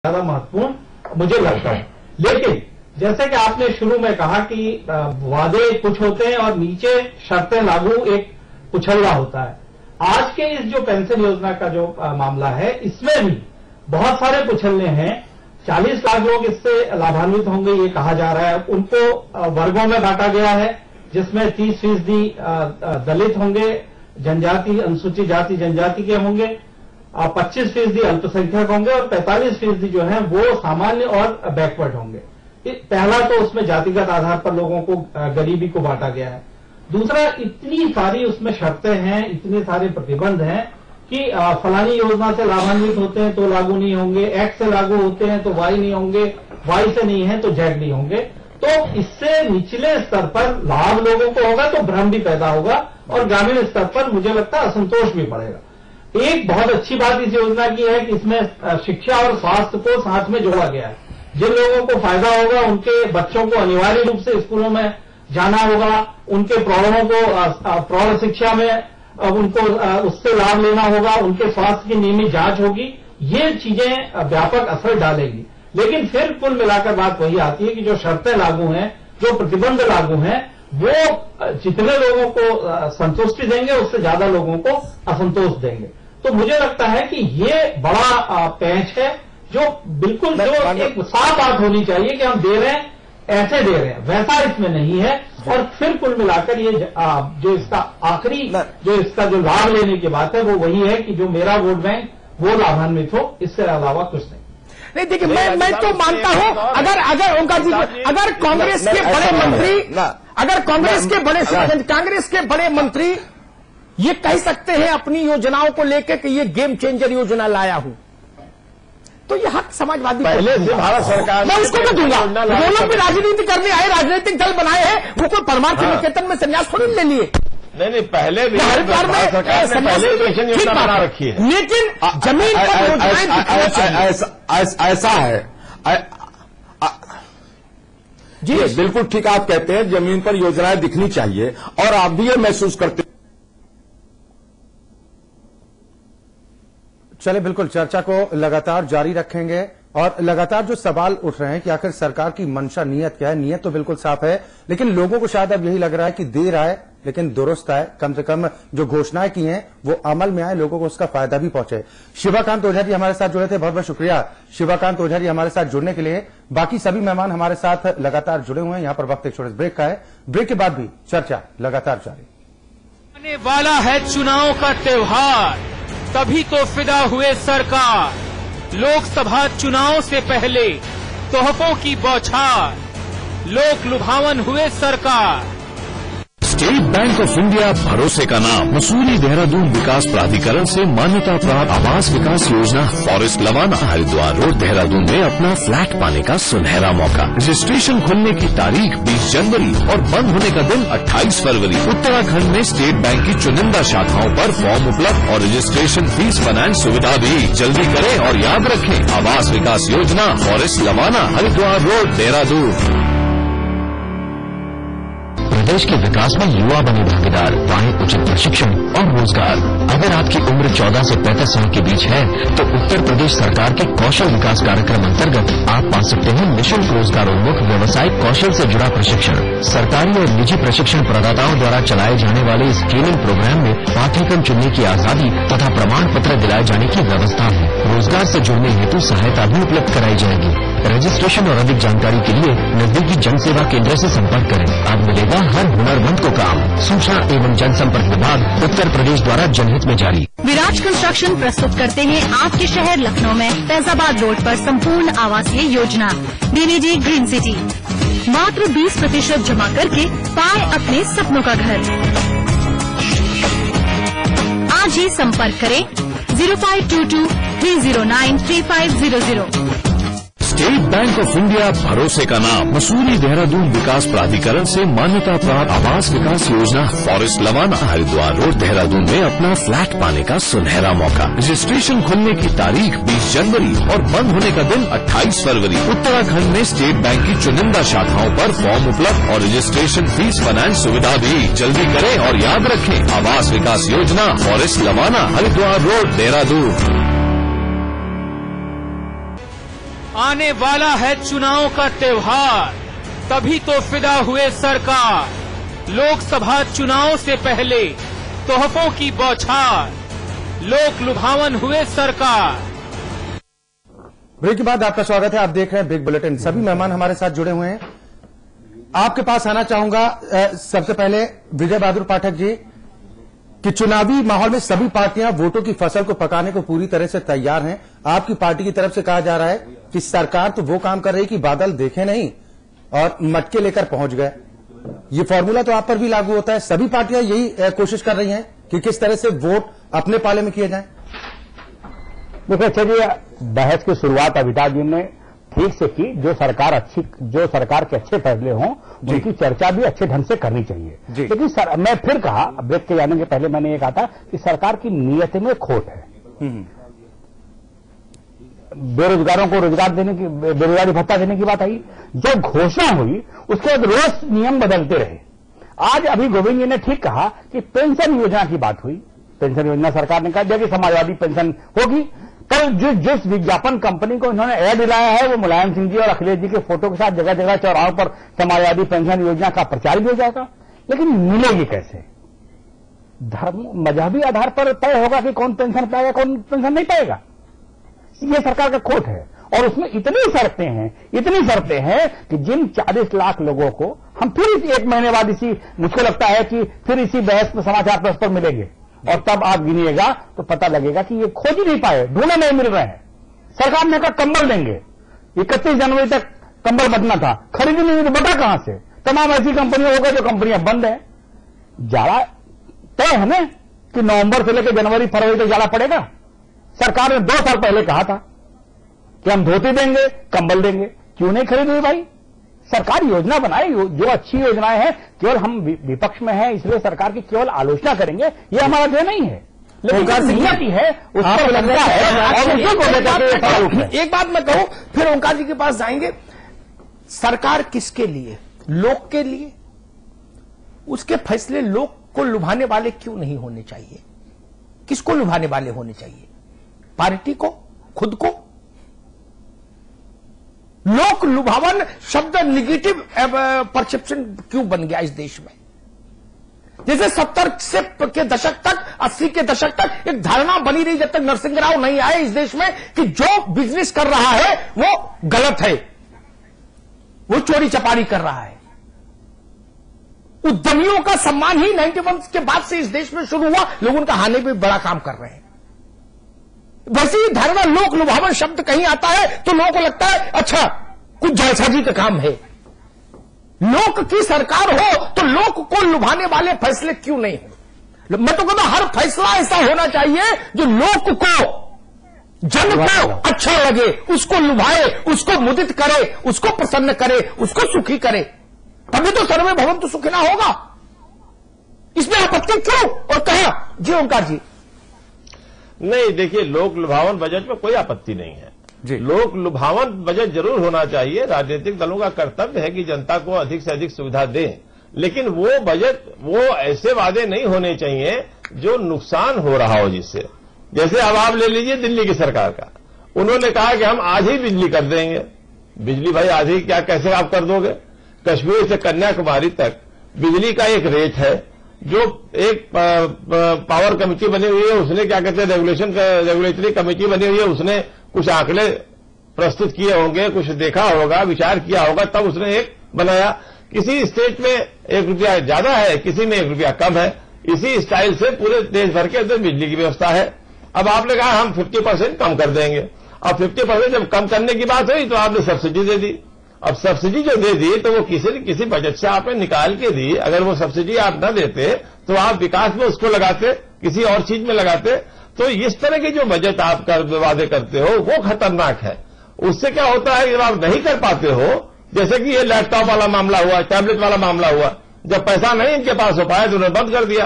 ज्यादा महत्वपूर्ण मुझे लगता है। लेकिन जैसे कि आपने शुरू में कहा कि वादे कुछ होते हैं और नीचे शर्तें लागू एक उछलना होता है। आज के इस जो पेंशन योजना का जो मामला है, इसमें भी बहुत सारे कुछलने हैं। 40 लाख लोग इससे लाभान्वित होंगे ये कहा जा रहा है। उनको वर्गों में बांटा गया है, जिसमें 30% दलित होंगे, जनजाति, अनुसूचित जाति जनजाति के होंगे, 25% अल्पसंख्यक होंगे और 45% जो है वो सामान्य और बैकवर्ड होंगे। पहला तो उसमें जातिगत आधार पर लोगों को, गरीबी को बांटा गया है। दूसरा, इतनी सारी उसमें शर्तें हैं, इतने सारे प्रतिबंध हैं कि फलानी योजना से लाभान्वित होते हैं तो लागू नहीं होंगे, एक्स से लागू होते हैं तो वाई नहीं होंगे, वाई से नहीं है तो जेड नहीं होंगे। तो इससे निचले स्तर पर लाभ लोगों को होगा तो भ्रम भी पैदा होगा और ग्रामीण स्तर पर मुझे लगता है असंतोष भी बढ़ेगा। एक बहुत अच्छी बात इस योजना की है कि इसमें शिक्षा और स्वास्थ्य को साथ में जोड़ा गया है। जिन लोगों को फायदा होगा उनके बच्चों को अनिवार्य रूप से स्कूलों में जाना होगा, उनके प्रौढ़ों को प्रौढ़ शिक्षा में उनको उससे लाभ लेना होगा, उनके स्वास्थ्य की नियमित जांच होगी। ये चीजें व्यापक असर डालेंगी। लेकिन फिर कुल मिलाकर बात वही आती है कि जो शर्तें लागू हैं, जो प्रतिबंध लागू हैं, वो जितने लोगों को संतुष्टि देंगे उससे ज्यादा लोगों को असंतोष देंगे। तो मुझे लगता है कि ये बड़ा पैंच है जो बिल्कुल जो एक साफ बात होनी चाहिए कि हम दे रहे हैं, ऐसे दे रहे हैं, वैसा इसमें नहीं है। और फिर कुल मिलाकर ये जो इसका आखिरी जो इसका जो लाभ लेने की बात है वो वही है कि जो मेरा वोट बैंक वो लाभान्वित हो, इससे अलावा कुछ नहीं। देखिए, मैं तो मानता हूं अगर ओंकार जी, अगर कांग्रेस के बड़े मंत्री, अगर कांग्रेस के बड़े मंत्री ये कह सकते हैं अपनी योजनाओं को लेकर कि ये गेम चेंजर योजना लाया हूं, तो ये हक समाजवादी पहले से भारत सरकार मैं उसको तो दूंगा। वो लोग भी राजनीति करने आए, राजनीतिक दल बनाए हैं, वो कोई परमार्थी निकेतन में संन्यास थोड़ी ले लिए। नहीं, पहले भी सरकार ने पहले पेंशन योजना बना रखी है, लेकिन जमीन पर ऐसा है जी, बिल्कुल ठीक आप कहते हैं, जमीन पर योजनाएं दिखनी चाहिए और आप भी ये महसूस करते। चले, बिल्कुल चर्चा को लगातार जारी रखेंगे और लगातार जो सवाल उठ रहे हैं कि आखिर सरकार की मंशा, नीयत क्या है। नीयत तो बिल्कुल साफ है, लेकिन लोगों को शायद अब यही लग रहा है कि देर आए लेकिन दुरुस्त आए। कम से कम जो घोषणाएं की हैं वो अमल में आए, लोगों को उसका फायदा भी पहुंचे। शिवाकांत ओझा जी हमारे साथ जुड़े थे, बहुत बहुत शुक्रिया शिवाकांत ओझा जी हमारे साथ जुड़ने के लिए। बाकी सभी मेहमान हमारे साथ लगातार जुड़े हुए हैं। यहां पर वक्त एक छोटे ब्रेक का है, ब्रेक के बाद भी चर्चा लगातार जारी। आने वाला है चुनाव का त्योहार, तभी तो फिदा हुए सरकार। लोकसभा चुनाव से पहले तोहफों की बौछार, लोक लुभावन हुए सरकार। स्टेट बैंक ऑफ इंडिया भरोसे का नाम। मसूरी देहरादून विकास प्राधिकरण से मान्यता प्राप्त आवास विकास योजना फॉरेस्ट लवाना हरिद्वार रोड देहरादून में अपना फ्लैट पाने का सुनहरा मौका। रजिस्ट्रेशन खुलने की तारीख 20 जनवरी और बंद होने का दिन 28 फरवरी। उत्तराखंड में स्टेट बैंक की चुनिंदा शाखाओं पर फॉर्म उपलब्ध और रजिस्ट्रेशन फीस फाइनेंस सुविधा भी। जल्दी करें और याद रखें, आवास विकास योजना फॉरेस्ट लवाना हरिद्वार रोड देहरादून। प्रदेश के विकास में युवा बने भागीदार, पाएं उचित प्रशिक्षण और रोजगार। अगर आपकी उम्र 14 से 35 साल के बीच है तो उत्तर प्रदेश सरकार के कौशल विकास कार्यक्रम अंतर्गत आप पा सकते हैं निःशुल्क रोजगारोन्मुख व्यवसायिक कौशल से जुड़ा प्रशिक्षण। सरकारी और निजी प्रशिक्षण प्रदाताओं द्वारा चलाए जाने वाले स्किलिंग प्रोग्राम में पाठ्यक्रम चुनने की आजादी तथा प्रमाण पत्र दिलाए जाने की व्यवस्था है। रोजगार से जुड़ने हेतु सहायता भी उपलब्ध कराई जाएगी। रजिस्ट्रेशन और अधिक जानकारी के लिए नजदीकी जन सेवा केंद्र से संपर्क करें। अब मिलेगा हर हुनरमंद को काम। सूचना एवं जनसंपर्क विभाग उत्तर प्रदेश द्वारा जनहित में जारी। विराज कंस्ट्रक्शन प्रस्तुत करते हैं आपके शहर लखनऊ में फैजाबाद रोड पर संपूर्ण आवासीय योजना DVG ग्रीन सिटी। मात्र 20% जमा करके पाए अपने सपनों का घर। आज ही संपर्क करें 0522 309 3500। स्टेट बैंक ऑफ इंडिया भरोसे का नाम। मसूरी देहरादून विकास प्राधिकरण से मान्यता प्राप्त आवास विकास योजना फॉरेस्ट लवाना हरिद्वार रोड देहरादून में अपना फ्लैट पाने का सुनहरा मौका। रजिस्ट्रेशन खुलने की तारीख 20 जनवरी और बंद होने का दिन 28 फरवरी। उत्तराखंड में स्टेट बैंक की चुनिंदा शाखाओं पर फॉर्म उपलब्ध और रजिस्ट्रेशन फीस फाइनेंस सुविधा भी। जल्दी करें और याद रखें, आवास विकास योजना फॉरेस्ट लवाना हरिद्वार रोड देहरादून। आने वाला है चुनाव का त्योहार, तभी तो फिदा हुए सरकार। लोकसभा चुनाव से पहले तोहफों की बौछार, लोक लुभावन हुए सरकार। ब्रेक के बाद आपका स्वागत है। आप देख रहे हैं बिग बुलेटिन। सभी मेहमान हमारे साथ जुड़े हुए हैं। आपके पास आना चाहूंगा सबसे पहले विजय बहादुर पाठक जी कि चुनावी माहौल में सभी पार्टियां वोटों की फसल को पकाने को पूरी तरह से तैयार हैं। आपकी पार्टी की तरफ से कहा जा रहा है कि सरकार तो वो काम कर रही कि बादल देखे नहीं और मटके लेकर पहुंच गए। ये फॉर्मूला तो आप पर भी लागू होता है। सभी पार्टियां यही कोशिश कर रही हैं कि किस तरह से वोट अपने पाले में किए जाएं। देखिए चलिए, बहस की शुरुआत अमिताभ जी ने ठीक से की। जो सरकार के अच्छे फैसले हों उनकी चर्चा भी अच्छे ढंग से करनी चाहिए। लेकिन मैं फिर कहा, ब्रेक के जाने के पहले मैंने ये कहा था कि सरकार की नीयत में खोट है। बेरोजगारों को रोजगार देने की, बेरोजगारी भत्ता देने की बात आई, जब घोषणा हुई उसके बाद रोज नियम बदलते रहे। आज अभी गोविंद जी ने ठीक कहा कि पेंशन योजना की बात हुई। पेंशन योजना सरकार ने कहा दिया कि समाजवादी पेंशन होगी। कल जिस विज्ञापन कंपनी को इन्होंने ऐड दिलाया है वो मुलायम सिंह जी और अखिलेश जी के फोटो के साथ जगह जगह चौराहों पर समाजवादी पेंशन योजना का प्रचार भी हो जाएगा। लेकिन मिलेगी कैसे? धर्म मजहबी आधार पर तय होगा कि कौन पेंशन पाएगा कौन पेंशन नहीं पाएगा। ये सरकार का खोट है। और उसमें इतनी शर्तें हैं कि जिन 40 लाख लोगों को हम फिर एक महीने बाद मुझको लगता है कि फिर इसी बहस में समाचार पत्र पर मिलेंगे और तब आप गिनिएगा तो पता लगेगा कि ये खोज ही नहीं पाए, ढूंढे नहीं मिल रहे हैं। सरकार ने कहा कंबल देंगे, 31 जनवरी तक कंबल बचना था, खरीदी नहीं तो बटा कहां से? तमाम ऐसी कंपनियां हो गई जो कंपनियां बंद है। जाड़ा तय है ना कि नवंबर से लेकर जनवरी फरवरी तक जाड़ा पड़ेगा। सरकार ने 2 साल पहले कहा था कि हम धोती देंगे, कंबल देंगे। क्यों नहीं खरीद हुई भाई? सरकार योजना बनाए, जो अच्छी योजनाएं हैं। केवल हम विपक्ष में हैं इसलिए सरकार की केवल आलोचना करेंगे, ये हमारा ध्येय नहीं है। लेकिन नीति है उस पर लगता है। एक बात मैं कहूं, फिर ओंकार जी के पास जाएंगे। सरकार किसके लिए? लोक के लिए। उसके फैसले लोक को लुभाने वाले क्यों नहीं होने चाहिए? किसको लुभाने वाले होने चाहिए? पार्टी को, खुद को? लोक लुभावन शब्द निगेटिव परसेप्शन क्यों बन गया इस देश में? जैसे 70 के दशक तक, 80 के दशक तक एक धारणा बनी रही जब तक नरसिंह राव नहीं आए इस देश में कि जो बिजनेस कर रहा है वो गलत है, वो चोरी चपारी कर रहा है। उद्यमियों का सम्मान ही 91 के बाद से इस देश में शुरू हुआ। लोग उनका हानि पे बड़ा काम कर रहे हैं। वैसे ही धारणा लोक लुभावन शब्द कहीं आता है तो लोगों को लगता है अच्छा कुछ जायसाजी का काम है। लोक की सरकार हो तो लोक को लुभाने वाले फैसले क्यों नहीं हो? मैं तो कहता हूं हर फैसला ऐसा होना चाहिए जो लोक को, जन को अच्छा लगे, उसको लुभाए, उसको मुदित करे, उसको प्रसन्न करे, उसको सुखी करे। तभी तो सर्वे भवन्तु सुखिनः होगा। इसमें आपत्ति क्यों और कहां? जी ओंकार जी। नहीं, देखिए, लोक लुभावन बजट में कोई आपत्ति नहीं है। लोक लुभावन बजट जरूर होना चाहिए। राजनीतिक दलों का कर्तव्य है कि जनता को अधिक से अधिक सुविधा दें, लेकिन वो बजट, वो ऐसे वादे नहीं होने चाहिए जो नुकसान हो रहा हो जिससे। जैसे अब आप ले लीजिए दिल्ली की सरकार का, उन्होंने कहा कि हम आज ही बिजली कर देंगे। बिजली भाई आज ही क्या, कैसे आप कर दोगे? कश्मीर से कन्याकुमारी तक बिजली का एक रेट है, जो एक पावर कमेटी बनी हुई है, उसने क्या कहते हैं रेगुलेटरी कमेटी बनी हुई है, उसने कुछ आंकड़े प्रस्तुत किए होंगे, कुछ देखा होगा, विचार किया होगा, तब उसने एक बनाया। किसी स्टेट में 1 रुपया ज्यादा है, किसी में 1 रुपया कम है। इसी स्टाइल से पूरे देश भर के अंदर बिजली की व्यवस्था है। अब आपने कहा हम 50% कम कर देंगे। अब 50% जब कम करने की बात हुई तो आपने सब्सिडी दे दी। अब सब्सिडी जो दे दी तो वो किसी बजट से आपने निकाल के दी। अगर वो सब्सिडी आप न देते तो आप विकास में उसको लगाते, किसी और चीज में लगाते। तो इस तरह के जो बजट आप वादे करते हो वो खतरनाक है। उससे क्या होता है, जब आप नहीं कर पाते हो, जैसे कि ये लैपटॉप वाला मामला हुआ, टैबलेट वाला मामला हुआ, जब पैसा नहीं इनके पास हो पाया तो उन्हें बंद कर दिया,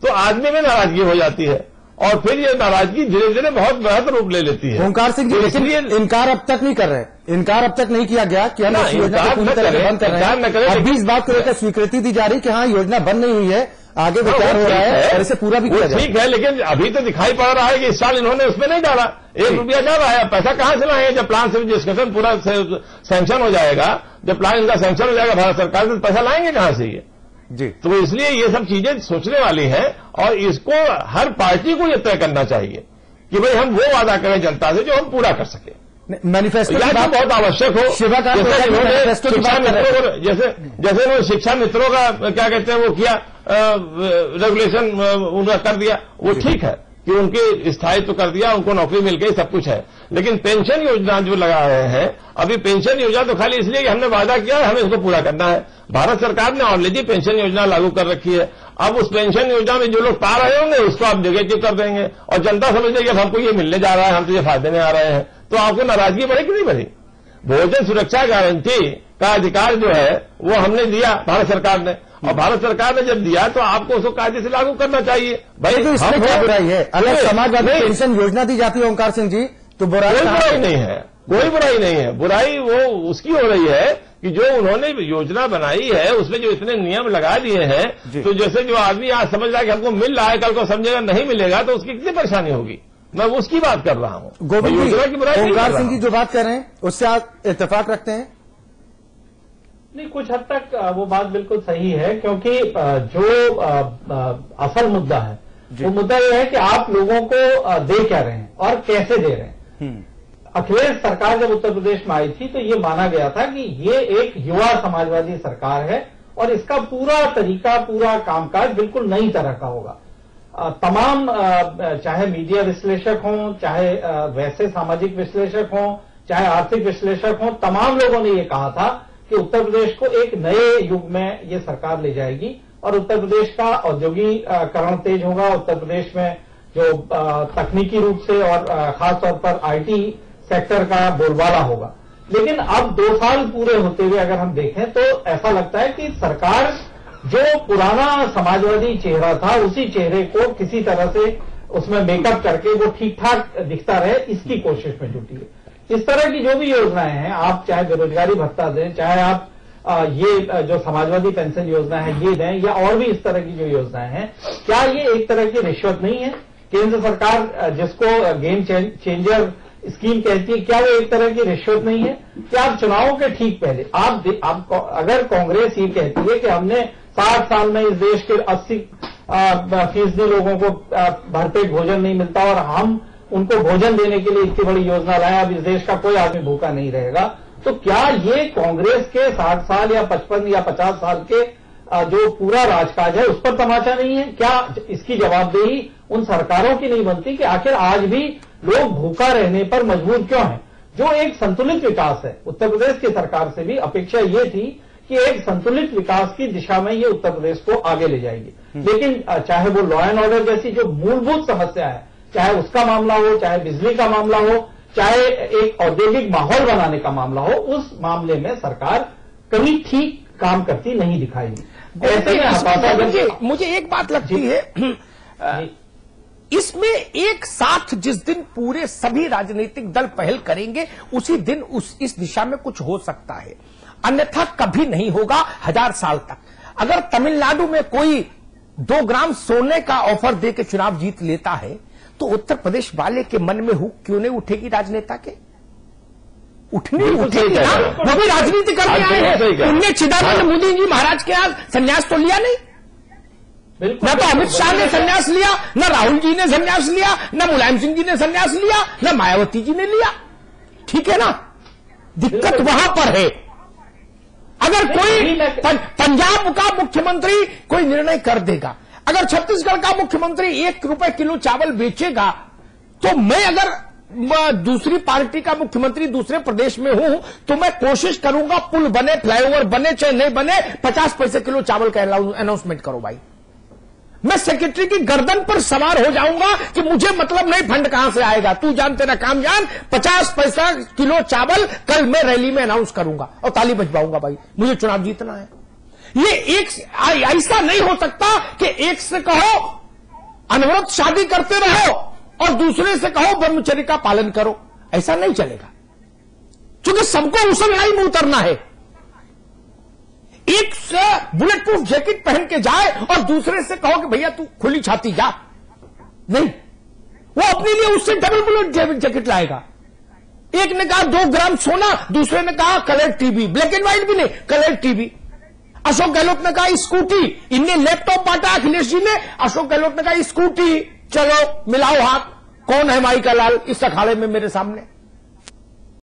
तो आदमी में नाराजगी हो जाती है और फिर ये नाराजगी धीरे धीरे बहुत बृहद रूप ले लेती है। ओंकार सिंह जी, लेकिन इनकार अब तक नहीं कर रहे, इनकार अब तक नहीं किया गया कि हम इस योजना को पूरी तरह बंद कर रहे हैं। अभी इस बात को लेकर स्वीकृति दी जा रही कि हाँ योजना बंद नहीं हुई है, आगे विचार हो रहा है और इसे पूरा भी किया जाए। ठीक है, लेकिन अभी तो दिखाई पड़ रहा है कि इस साल इन्होंने उसमें नहीं डाला, 1 रुपया जा रहा है। पैसा कहां से लाएंगे? जब प्लान से डिस्कशन पूरा सैंक्शन हो जाएगा, जब प्लान इनका सैंक्शन हो जाएगा भारत सरकार से, पैसा लाएंगे कहां से ये जी? तो इसलिए ये सब चीजें सोचने वाली हैं और इसको हर पार्टी को ये तय करना चाहिए कि भाई हम वो वादा करें जनता से जो हम पूरा कर सकें। मैनिफेस्टो या तो बहुत आवश्यक हो, जैसे इन्होंने शिक्षा मित्रों को, जैसे इन्होंने शिक्षा मित्रों का क्या कहते हैं वो किया, रेगुलेशन उनका कर दिया, वो ठीक है कि उनके स्थायित्व कर दिया, उनको नौकरी मिल गई, सब कुछ है। लेकिन पेंशन योजना जो लगा रहे हैं, अभी पेंशन योजना तो खाली इसलिए कि हमने वादा किया है, हमें इसको पूरा करना है। भारत सरकार ने ऑलरेडी पेंशन योजना लागू कर रखी है। अब उस पेंशन योजना में जो लोग पा रहे होंगे उसको आप नेगेटिव कर देंगे और जनता समझेगी अब हमको ये मिलने जा रहा है, हम तो ये फायदे में आ रहे हैं, तो आपको नाराजगी बढ़े कि नहीं बढ़ी? भोजन सुरक्षा गारंटी का अधिकार जो है वो हमने दिया भारत सरकार ने, और भारत सरकार ने जब दिया तो आपको उसको कायदे से लागू करना चाहिए। भाई तो इसमें क्या बुराई है? अलग समाजवादी पेंशन योजना दी जाती है ओंकार सिंह जी, तो बुराई नहीं है, कोई बुराई नहीं है। बुराई वो उसकी हो रही है कि जो उन्होंने योजना बनाई है उसमें जो इतने नियम लगा दिए हैं, तो जैसे जो आदमी आज समझ रहा है कि हमको मिल रहा है, कल को समझेगा नहीं मिलेगा तो उसकी कितनी परेशानी होगी। मैं उसकी बात कर रहा हूं। गोविंद जी, ओंकार सिंह जी जो बात कर रहे हैं उससे आप इत्तेफाक रखते हैं? नहीं, कुछ हद तक वो बात बिल्कुल सही है, क्योंकि जो असल मुद्दा है वो मुद्दा ये है कि आप लोगों को दे क्या रहे हैं और कैसे दे रहे हैं। अखिलेश सरकार जब उत्तर प्रदेश में आई थी तो ये माना गया था कि ये एक युवा समाजवादी सरकार है और इसका पूरा तरीका, पूरा कामकाज बिल्कुल नई तरह का होगा। तमाम चाहे मीडिया विश्लेषक हों, चाहे वैसे सामाजिक विश्लेषक हों, चाहे आर्थिक विश्लेषक हों, तमाम लोगों ने ये कहा था कि उत्तर प्रदेश को एक नए युग में ये सरकार ले जाएगी और उत्तर प्रदेश का औद्योगिकरण तेज होगा। उत्तर प्रदेश में जो तकनीकी रूप से और खासतौर पर आईटी सेक्टर का बोलबाला होगा। लेकिन अब 2 साल पूरे होते हुए अगर हम देखें तो ऐसा लगता है कि सरकार जो पुराना समाजवादी चेहरा था उसी चेहरे को किसी तरह से उसमें मेकअप करके वो ठीक ठाक दिखता रहे, इसकी कोशिश में जुटी है। इस तरह की जो भी योजनाएं हैं, आप चाहे बेरोजगारी भत्ता दें, चाहे आप ये जो समाजवादी पेंशन योजना है ये दें, या और भी इस तरह की जो योजनाएं हैं, क्या ये एक तरह की रिश्वत नहीं है? केंद्र सरकार जिसको गेम चेंजर स्कीम कहती है, क्या वो एक तरह की रिश्वत नहीं है? क्या आप चुनावों के ठीक पहले आप अगर कांग्रेस ये कहती है कि हमने 60 साल में इस देश के 80% लोगों को भरपेट भोजन नहीं मिलता और हम उनको भोजन देने के लिए इतनी बड़ी योजना लाए, अब इस देश का कोई आदमी भूखा नहीं रहेगा, तो क्या ये कांग्रेस के 60 साल या 55 या 50 साल के जो पूरा राजकाज है उस पर तमाचा नहीं है? क्या इसकी जवाबदेही उन सरकारों की नहीं बनती कि आखिर आज भी लोग भूखा रहने पर मजबूर क्यों हैं? जो एक संतुलित विकास है, उत्तर प्रदेश की सरकार से भी अपेक्षा ये थी कि एक संतुलित विकास की दिशा में ये उत्तर प्रदेश को आगे ले जाएगी। लेकिन चाहे वो लॉ एंड ऑर्डर जैसी जो मूलभूत समस्या है, चाहे उसका मामला हो, चाहे बिजली का मामला हो, चाहे एक औद्योगिक माहौल बनाने का मामला हो, उस मामले में सरकार कभी ठीक काम करती नहीं दिखाई। मुझे एक बात लगती है, इसमें एक साथ जिस दिन पूरे सभी राजनीतिक दल पहल करेंगे उसी दिन इस दिशा में कुछ हो सकता है, अन्यथा कभी नहीं होगा 1000 साल तक। अगर तमिलनाडु में कोई 2 ग्राम सोने का ऑफर देकर चुनाव जीत लेता है तो उत्तर प्रदेश वाले के मन में हुक क्यों नहीं उठेगी? राजनेता के उठनी उठेगी ना, वो भी राजनीति करने आए हैं। उनने चिदंबरम मोदी जी महाराज के यहाँ संन्यास तो लिया नहीं, न तो अमित शाह ने संन्यास लिया, न राहुल जी ने संन्यास लिया, न मुलायम सिंह जी ने संन्यास लिया, न मायावती जी ने लिया। ठीक है ना, दिक्कत वहां पर है। अगर कोई पंजाब का मुख्यमंत्री कोई निर्णय कर देगा, अगर छत्तीसगढ़ का मुख्यमंत्री 1 रुपए किलो चावल बेचेगा, तो मैं अगर दूसरी पार्टी का मुख्यमंत्री दूसरे प्रदेश में हूं तो मैं कोशिश करूंगा पुल बने, फ्लाईओवर बने, चाहे नहीं बने, 50 पैसे किलो चावल का अनाउंसमेंट करो भाई। मैं सेक्रेटरी की गर्दन पर सवार हो जाऊंगा कि मुझे मतलब नहीं फंड कहां से आएगा, तू जान तेरा काम जान, 50 पैसा किलो चावल कल मैं रैली में अनाउंस करूंगा और ताली बजवाऊंगा भाई, मुझे चुनाव जीतना है। ये एक ऐसा नहीं हो सकता कि एक से कहो अनवरत शादी करते रहो और दूसरे से कहो ब्रह्मचर्य का पालन करो, ऐसा नहीं चलेगा, क्योंकि सबको उस लड़ाई में उतरना है। एक से बुलेट प्रूफ जैकेट पहन के जाए और दूसरे से कहो कि भैया तू खुली छाती जा, नहीं, वो अपने लिए उससे डबल बुलेट जैकेट लाएगा। एक ने कहा 2 ग्राम सोना, दूसरे ने कहा colour TV, black and white भी नहीं, कलर टीवी। अशोक गहलोत ने कहा स्कूटी, इनने लैपटॉप बांटा अखिलेश जी ने, अशोक गहलोत ने कहा स्कूटी, चलो मिलाओ हाथ, कौन है माई का लाल इस अखाड़े में मेरे सामने।